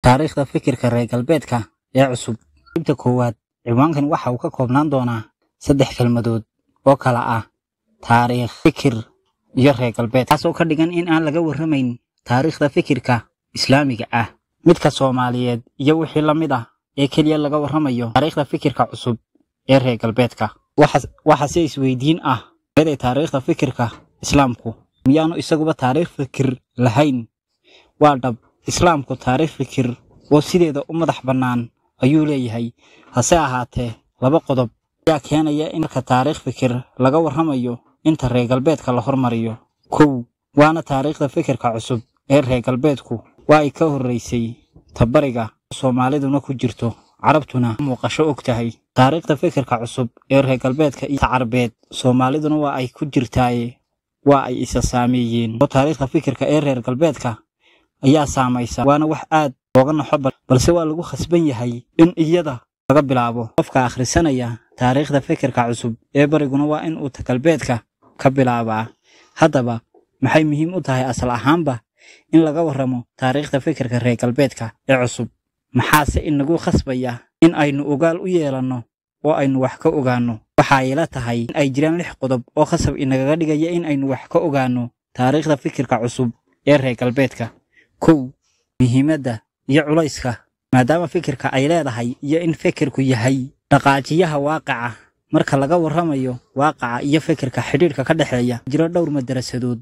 taariikhda fikirka reer galbeedka ee cusub. Qaybta koowaad ciwaankan waxa uu ka koobnaan doonaa 3 kelmadood oo kala ah taariikh, fikir iyo reer galbeed, taasoo ka dhigan in aan laga warramayn taariikhda fikirka islaamiga ah, midka Soomaaliyeed iyo wixii la mid ah ee kaliya laga warramayo taariikhda fikirka cusub ee reer galbeedka. waxa si isweydiin ah ee taariikhda fikirka islaamku miyaanu isaguba taariikh fikir lahayn? Waa dhab, islaamku taariikh fikir oo sideeda u madax bannaan ayuu leeyahay, hase ahaatee 2 qodob ayaa keenaya in marka taariikh fikir laga warramayo inta reer galbeedka la hormariyo. 1 waana taariikhda fikirka cusub ee reer galbeedku waa ay ka horeysay tabariga Soomaaliduna ku jirto, Carabtuna muuqasho og tahay. Taariikhda fikirka cusub ee reer galbeedka iyo Carabeed Soomaaliduna waa ay ku jirtaaye waa ay isa saameeyeen. Taariikhda fikirka ee reer galbeedka ayaa saamaysa, waana wax aad looga naxo, balse waa lagu khasban yahay in iyada laga bilaabo. Qofka akhrisanaya taariikhda fikirka cusub ee bariguna waa in uu galbeedka ka bilaabaa. Haddaba maxay muhiim u tahay asal ahaanba in laga warramo taariikhda fikirka reer galbeedka ee cusub? Maxaase inagu khasbaya in aynu ogaal u yeelano oo aynu wax ka ogaano? Waxa ay la tahay in ay jiraan 6 qodob oo khasab inaga dhigaya in aynu wax ka ogaano taariikhda fikirka cusub ee reer galbeedka. 1 muhiimadda iyo culayska, maadaama fikirka ay leedahay iyo in fikirku yahay dhaqaajiyaha waaqaca. Marka laga warramayo waaqaca iyo fikirka, xiriirka ka dhaxeeya jiro dhowr madarasadood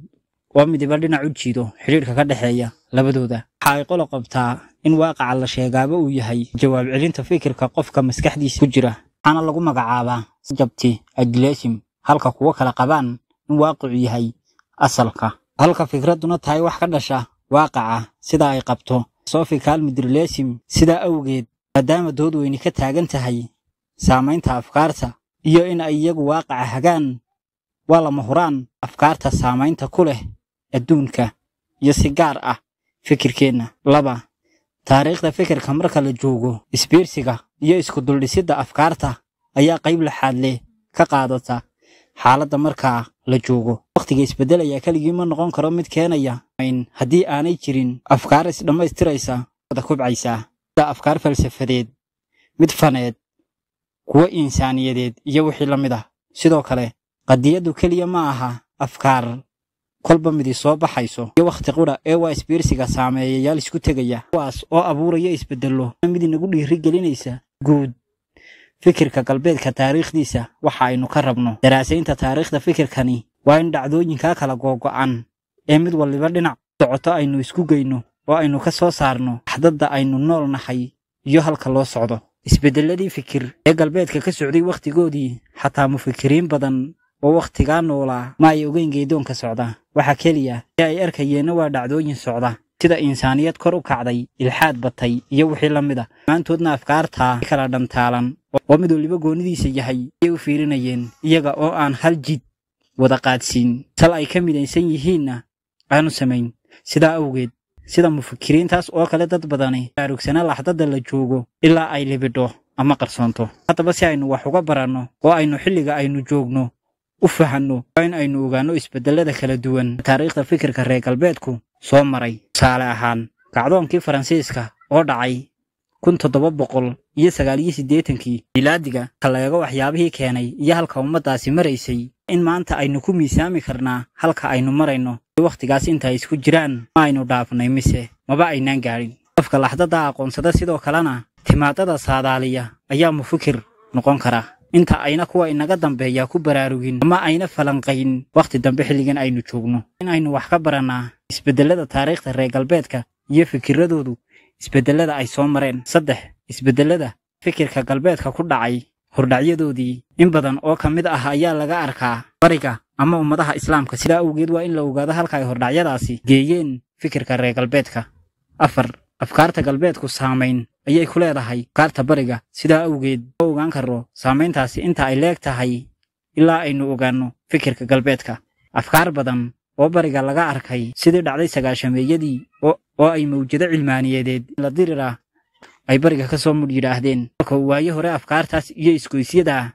oo midba dhinac u jiido xiriirka ka dhaxeeya labadooda. Waxa ay qolo qabtaa in waaqaca la sheegaaba uu yahay jawaab celinta fikirka qofka maskaxdiisa ku jira, waxaana lagu magacaabaa subjective idealism, halka kuwa kala qabaan in waaqicu yahay asalka, halka fikraduna tahay wax ka dhasha waaqaca sida ay qabto philosophical materialism. Sida awgeed, maadaama dood weyni ka taagan tahay saamaynta afkaarta iyo in ay iyagu waaqaca hagaan, waa lama huraan afkaarta saamaynta ku leh adduunka iyo si gaar ah fikirkeena. 2 taariikhda fikirka marka la joogo, isbiirsiga iyo isku duldhisidda afkaarta ayaa qayb laxaad leh ka qaadata xaaladda marka la joogo. Waqtiga isbedelaya kaligii ma noqon karo mid keenaya haddii aanay jirin afkaar isdhammaystiraysa wada kobcaysa, sida afkaar falsafadeed, mid faneed, kuwa insaaniyadeed iyo wixii la mid ah. Sidoo kale qadiyadu kaliya ma aha afkaar kolba mid soo baxayso iyo waqti qura ee waa isbiirsiga saameeyayaal isku tegaya, kuwaas oo abuuraya isbedelo mid inagu dhiirigelinaysa guud fikirka galbeedka. Taariikhdiisa waxa aynu ka rabno daraasaynta taariikhda fikirkani waa in dhacdooyinka kala go'an ee mid waliba dhinac socoto aynu isku geyno oo aynu ka soo saarno xadada aynu nool nahay iyo halka loo socdo. Isbedeladii fikir ee galbeedka ka socday waqtigoodii, xataa mufikiriin badan oo waqtiga noolaa ma ay ogeyn geedoonka socda. Waxa kaliya ee ay arkayeen waa dhacdooyin socda, sida insaaniyad kor u kacday, ilxaad batay iyo wixii la mid ah. Maantoodna afkaarta kala dhantaalan oo mid waliba goonidiisa yahay ay u fiirinayeen, iyaga oo aan hal jid wada qaadsiin, sal ay ka midaysan yihiinna aanu samayn. Sida awgeed, sida mufikiriintaas oo kale, dad badani baarugsana laxdada la joogo ilaa ay libidho ama qarsoonto. Haddaba si aynu wax uga baranno oo aynu xilliga aynu joogno u fahanno, waa in aynu ogaano isbedelada kala duwan taariikhda fikirka reer galbeedku soo maray. Tusaale ahaan, kacdoonkii Faransiiska oo dhacay 1789 miilaadiga, kalaga waxyaabihii keenay iyo halka ummadaasi maraysay, in maanta aynu ku miisaami karnaa halka aynu marayno waqtigaas inta isku jiraan ma aynu dhaafnay mise maba aynaan gaarin. Qofka laxdada aqoonsada sidoo kalena timaadada saadaaliya ayaa mufikir noqon kara, inta ayna kuwa inaga dambeeya ku baraarugin ama ayna falanqayn waqti dambe xilligan aynu joogno. In aynu wax ka baranaa isbedelada taariikhda reer galbeedka iyo fikiradoodu isbedelada ay soo mareen. 3 isbedelada fikirka galbeedka ku dhacay hordhacyadoodii in badan oo ka mid ah ayaa laga arkaa bariga ama ummadaha islaamka. Sida awgeed waa in la ogaado halka ay hordhacyadaasi geeyeen fikirka reer galbeedka. 4 afkaarta galbeedku saamayn ayay ku leedahay afkaarta bariga. Sida awgeed oo ogaan karo saamayntaasi inta ay leeg tahay ilaa aynu ogaano fikirka galbeedka. Afkaar badan oo bariga laga arkay sidii dhacday 90meeyadii oo ay mawjado cilmaaniyadeed la dirira ay bariga ka soo mudhiraahdeen, halka waayo hore afkaartaas iyo isgoysyada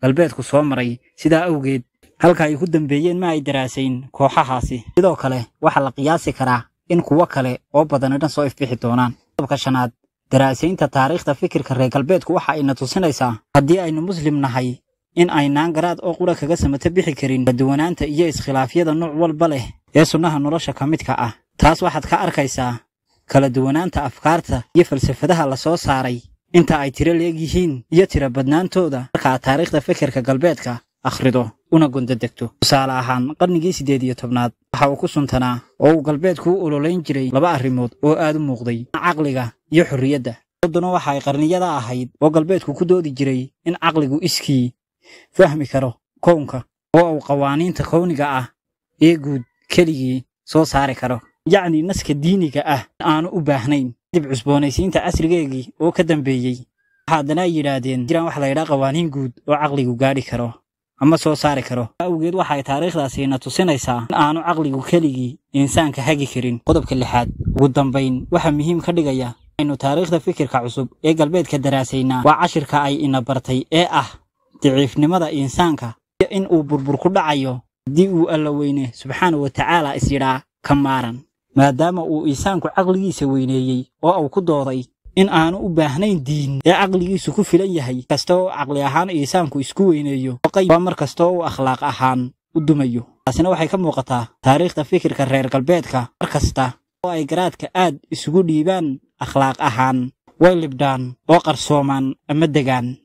galbeedku soo maray. Sida awgeed halka ay ku dambeeyeen ma ay daraasayn kooxahaasi. Sidoo kale waxa la qiyaasi karaa in kuwa kale oo badan soo ifbixi doonaan. qodobka shanaad daraasaynta taariikhda fikirka reer galbeedku waxa ayna tusinaysaa haddii aynu muslim nahay in aynaan garaad oo qura kaga samata bixi karin duwanaanta iyo iskhilaafyada nooc walba leh ee sunnaha nolosha ka midka ah. taas waxaad ka arkaysaa kala duwanaanta afkaarta iyo falsafadaha la soo saaray inta ay tiro leegyihiin iyo tiro badnaantooda marka taariikhda fikirka galbeedka akhrido una gundadegto. tusaale ahaan qarnigii 18aad waxa uu ku suntanaa oo uu galbeedku u ololeyn jiray laba arrimood oo aad u muuqday: caqliga iyo xorriyadda. daduna waxa ay qarniyada ahayd oo galbeedku ku doodi jiray in caqligu iskii fahmi karo koonka oo uu qawaaniinta kowniga ah ee guud keligii soo saari karo, yacni naska diiniga ah aanu u baahnayn. dib cusboonaysiinta casrigeegii oo ka dambeeyey waxaadana yidhaahdeen jiraan wax la yidhaa qawaaniin guud oo caqligu gaadhi karo ama soo saari karo. awgeed waxay taariikhdaasina tusinaysaa in aanu caqligu keligii insaanka hagi karin. qodobka lixaad ugu dambayn waxa muhiim ka dhigaya inuu taariikhda fikirka cusub ee galbeedka daraasaynaa waa cashirka ay ina bartay ee ah daciifnimada insaanka iyo in uu burbur ku dhacayo haddii uu alla weyne subxaanahu wa tacaala is yidhaa ka maaran, maadaama uu insaanku caqligiisa weyneeyey oo uu ku dooday in aanu u baahnayn diin ee caqligiisu ku filan yahay. kasta oo caqli ahaan insaanku isku weyneeyo waa mar kasta oo uu akhlaaq ahaan u dumayo. taasina waxay ka muuqataa taariikhda fikirka reer galbeedka. mar kasta oo ay garaadka aad isugu dhiibaan akhlaaq ahaan way libdhaan oo qarsoomaan ama degaan.